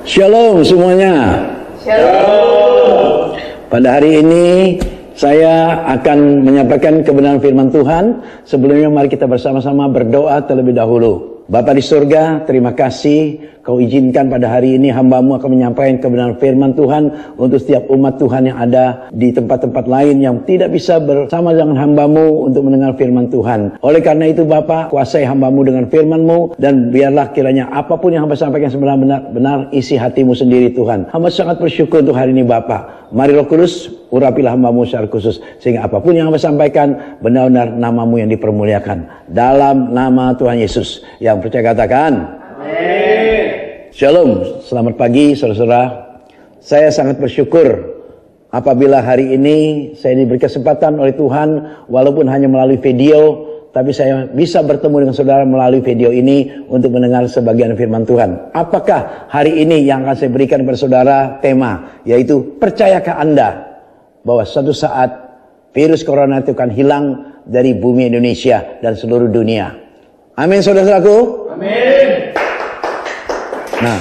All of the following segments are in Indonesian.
Shalom semuanya. Shalom. Pada hari ini saya akan menyampaikan kebenaran firman Tuhan. Sebelumnya mari kita bersama-sama berdoa terlebih dahulu. Bapa di surga, terima kasih Kau izinkan pada hari ini hamba-Mu akan menyampaikan kebenaran firman Tuhan untuk setiap umat Tuhan yang ada di tempat-tempat lain yang tidak bisa bersama dengan hamba-Mu untuk mendengar firman Tuhan. Oleh karena itu Bapa, kuasai hamba-Mu dengan firman-Mu, dan biarlah kiranya apapun yang hamba sampaikan sebenarnya benar isi hati-Mu sendiri Tuhan. Hamba sangat bersyukur untuk hari ini Bapa. Mari Roh Kudus, urapilah hamba-Mu secara khusus, sehingga apapun yang hamba sampaikan benar-benar nama-Mu yang dipermuliakan. Dalam nama Tuhan Yesus. Yang percaya katakan amin. Shalom, selamat pagi saudara-saudara. Saya sangat bersyukur apabila hari ini saya diberi kesempatan oleh Tuhan, walaupun hanya melalui video, tapi saya bisa bertemu dengan saudara melalui video ini untuk mendengar sebagian firman Tuhan. Apakah hari ini yang akan saya berikan kepada saudara tema, yaitu percayakah Anda bahwa suatu saat virus corona itu akan hilang dari bumi Indonesia dan seluruh dunia. Amin saudara-saudaraku. Amin. Nah,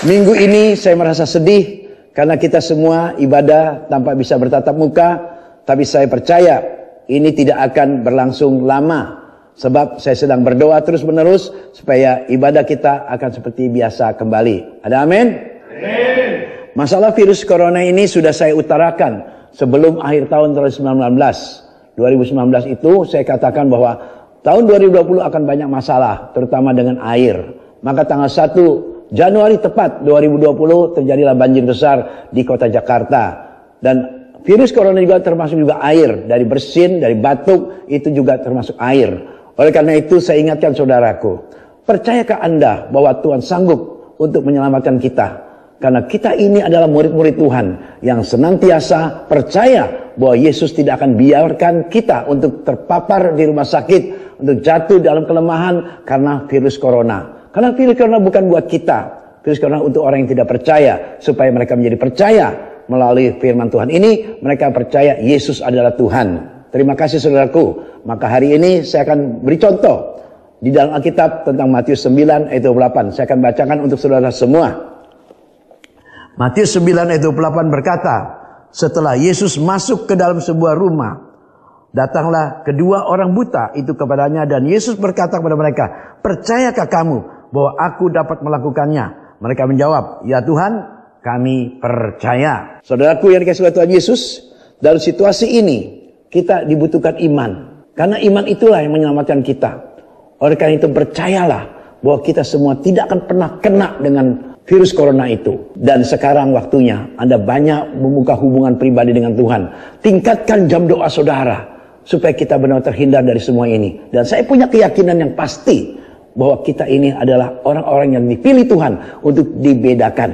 minggu ini saya merasa sedih karena kita semua ibadah tanpa bisa bertatap muka. Tapi saya percaya ini tidak akan berlangsung lama, sebab saya sedang berdoa terus menerus supaya ibadah kita akan seperti biasa kembali. Ada amin? Amin. Masalah virus corona ini sudah saya utarakan sebelum akhir tahun 2019 itu saya katakan bahwa tahun 2020 akan banyak masalah, terutama dengan air. Maka tanggal 1 Januari tepat 2020 terjadilah banjir besar di kota Jakarta. Dan virus corona juga termasuk juga air. Dari bersin, dari batuk, itu juga termasuk air. Oleh karena itu saya ingatkan saudaraku, percayakah Anda bahwa Tuhan sanggup untuk menyelamatkan kita? Karena kita ini adalah murid-murid Tuhan yang senantiasa percaya bahwa Yesus tidak akan biarkan kita untuk terpapar di rumah sakit, untuk jatuh dalam kelemahan karena virus corona. Karena virus corona bukan buat kita. Virus corona untuk orang yang tidak percaya, supaya mereka menjadi percaya melalui firman Tuhan ini. Mereka percaya Yesus adalah Tuhan. Terima kasih saudaraku. Maka hari ini saya akan beri contoh di dalam Alkitab tentang Matius 9 ayat 28. Saya akan bacakan untuk saudara semua. Matius 9 ayat 28 berkata, setelah Yesus masuk ke dalam sebuah rumah, datanglah kedua orang buta itu kepadanya, dan Yesus berkata kepada mereka, percayakah kamu bahwa aku dapat melakukannya? Mereka menjawab, ya Tuhan, kami percaya. Saudaraku yang dikasihi Tuhan Yesus, dalam situasi ini kita dibutuhkan iman. Karena iman itulah yang menyelamatkan kita. Oleh karena itu percayalah bahwa kita semua tidak akan pernah kena dengan virus corona itu. Dan sekarang waktunya Anda banyak membuka hubungan pribadi dengan Tuhan. Tingkatkan jam doa saudara, supaya kita benar-benar terhindar dari semua ini. Dan saya punya keyakinan yang pasti bahwa kita ini adalah orang-orang yang dipilih Tuhan untuk dibedakan.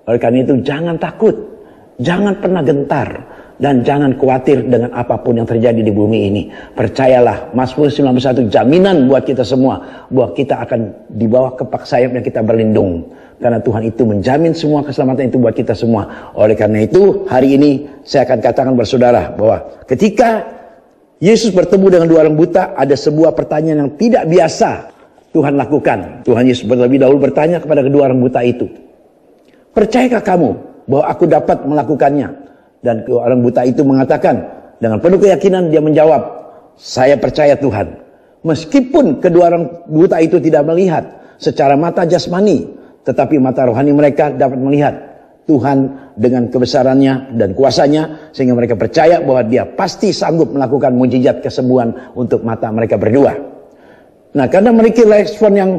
Oleh karena itu jangan takut, jangan pernah gentar, dan jangan khawatir dengan apapun yang terjadi di bumi ini. Percayalah, Mazmur 91 jaminan buat kita semua bahwa kita akan di bawah kepak sayapnya kita berlindung. Karena Tuhan itu menjamin semua keselamatan itu buat kita semua. Oleh karena itu hari ini saya akan katakan bersaudara bahwa ketika Yesus bertemu dengan dua orang buta, ada sebuah pertanyaan yang tidak biasa Tuhan lakukan. Tuhan Yesus terlebih dahulu bertanya kepada kedua orang buta itu, percayakah kamu bahwa aku dapat melakukannya? Dan kedua orang buta itu mengatakan dengan penuh keyakinan, dia menjawab, saya percaya Tuhan. Meskipun kedua orang buta itu tidak melihat secara mata jasmani, tetapi mata rohani mereka dapat melihat Tuhan dengan kebesarannya dan kuasanya, sehingga mereka percaya bahwa dia pasti sanggup melakukan mujizat kesembuhan untuk mata mereka berdua. Nah, karena memiliki respon yang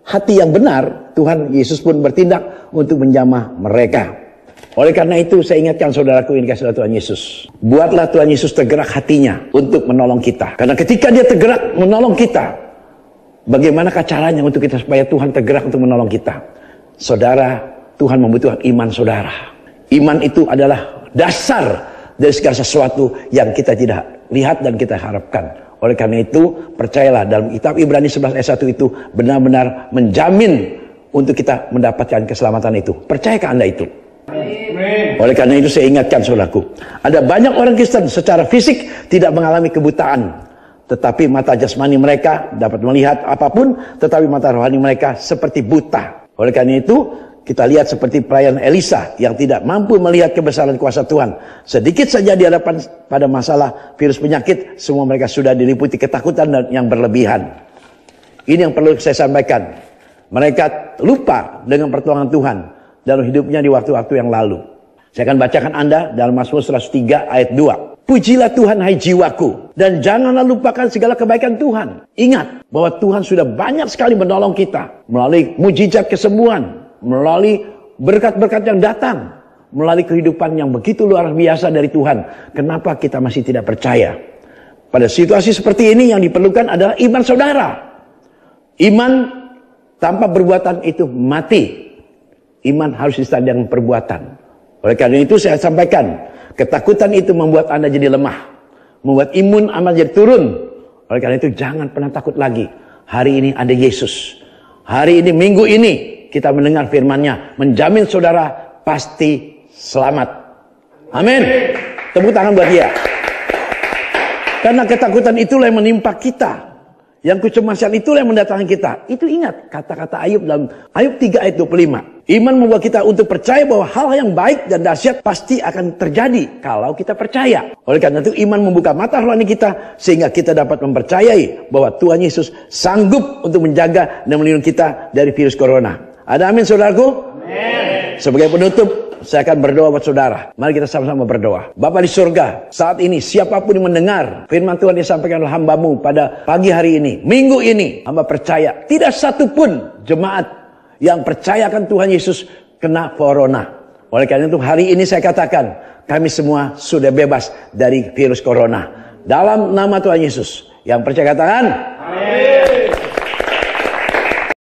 hati yang benar, Tuhan Yesus pun bertindak untuk menjamah mereka. Oleh karena itu saya ingatkan saudaraku yang dikasihi Tuhan Yesus, buatlah Tuhan Yesus tergerak hatinya untuk menolong kita. Karena ketika dia tergerak menolong kita, bagaimanakah caranya untuk kita supaya Tuhan tergerak untuk menolong kita? Saudara, Tuhan membutuhkan iman saudara. Iman itu adalah dasar dari segala sesuatu yang kita tidak lihat dan kita harapkan. Oleh karena itu, percayalah dalam kitab Ibrani 11 ayat 1 itu benar-benar menjamin untuk kita mendapatkan keselamatan itu. Percayakah Anda itu? Amin. Oleh karena itu saya ingatkan saudaraku, ada banyak orang Kristen secara fisik tidak mengalami kebutaan, tetapi mata jasmani mereka dapat melihat apapun, tetapi mata rohani mereka seperti buta. Oleh karena itu, Kita lihat seperti pelayan Elisa yang tidak mampu melihat kebesaran kuasa Tuhan. Sedikit saja di hadapan pada masalah virus penyakit, semua mereka sudah diliputi ketakutan dan yang berlebihan. Ini yang perlu saya sampaikan. Mereka lupa dengan pertolongan Tuhan dalam hidupnya di waktu-waktu yang lalu. Saya akan bacakan Anda dalam Mazmur 103 ayat 2. Pujilah Tuhan hai jiwaku, dan janganlah lupakan segala kebaikan Tuhan. Ingat bahwa Tuhan sudah banyak sekali menolong kita melalui mujizat kesembuhan, melalui berkat-berkat yang datang, melalui kehidupan yang begitu luar biasa dari Tuhan. Kenapa kita masih tidak percaya? Pada situasi seperti ini yang diperlukan adalah iman saudara. Iman tanpa perbuatan itu mati. Iman harus disertai dengan perbuatan. Oleh karena itu saya sampaikan, ketakutan itu membuat Anda jadi lemah, membuat imun Anda jadi turun. Oleh karena itu jangan pernah takut lagi. Hari ini ada Yesus. Hari ini, minggu ini kita mendengar firman-Nya, menjamin saudara pasti selamat. Amin. Tepuk tangan buat dia. Karena ketakutan itulah yang menimpa kita. Yang kecemasan itulah yang mendatangi kita. Itu ingat kata-kata Ayub dalam Ayub 3 ayat 25. Iman membuat kita untuk percaya bahwa hal yang baik dan dahsyat pasti akan terjadi kalau kita percaya. Oleh karena itu iman membuka mata rohani kita sehingga kita dapat mempercayai bahwa Tuhan Yesus sanggup untuk menjaga dan melindungi kita dari virus corona. Ada amin saudaraku? Amin. Sebagai penutup, saya akan berdoa buat saudara. Mari kita sama-sama berdoa. Bapa di surga, saat ini siapapun yang mendengar firman Tuhan yang disampaikan oleh hamba-Mu pada pagi hari ini, minggu ini, hamba percaya tidak satupun jemaat yang percayakan Tuhan Yesus kena corona. Oleh karena itu hari ini saya katakan, kami semua sudah bebas dari virus corona. Dalam nama Tuhan Yesus, yang percaya katakan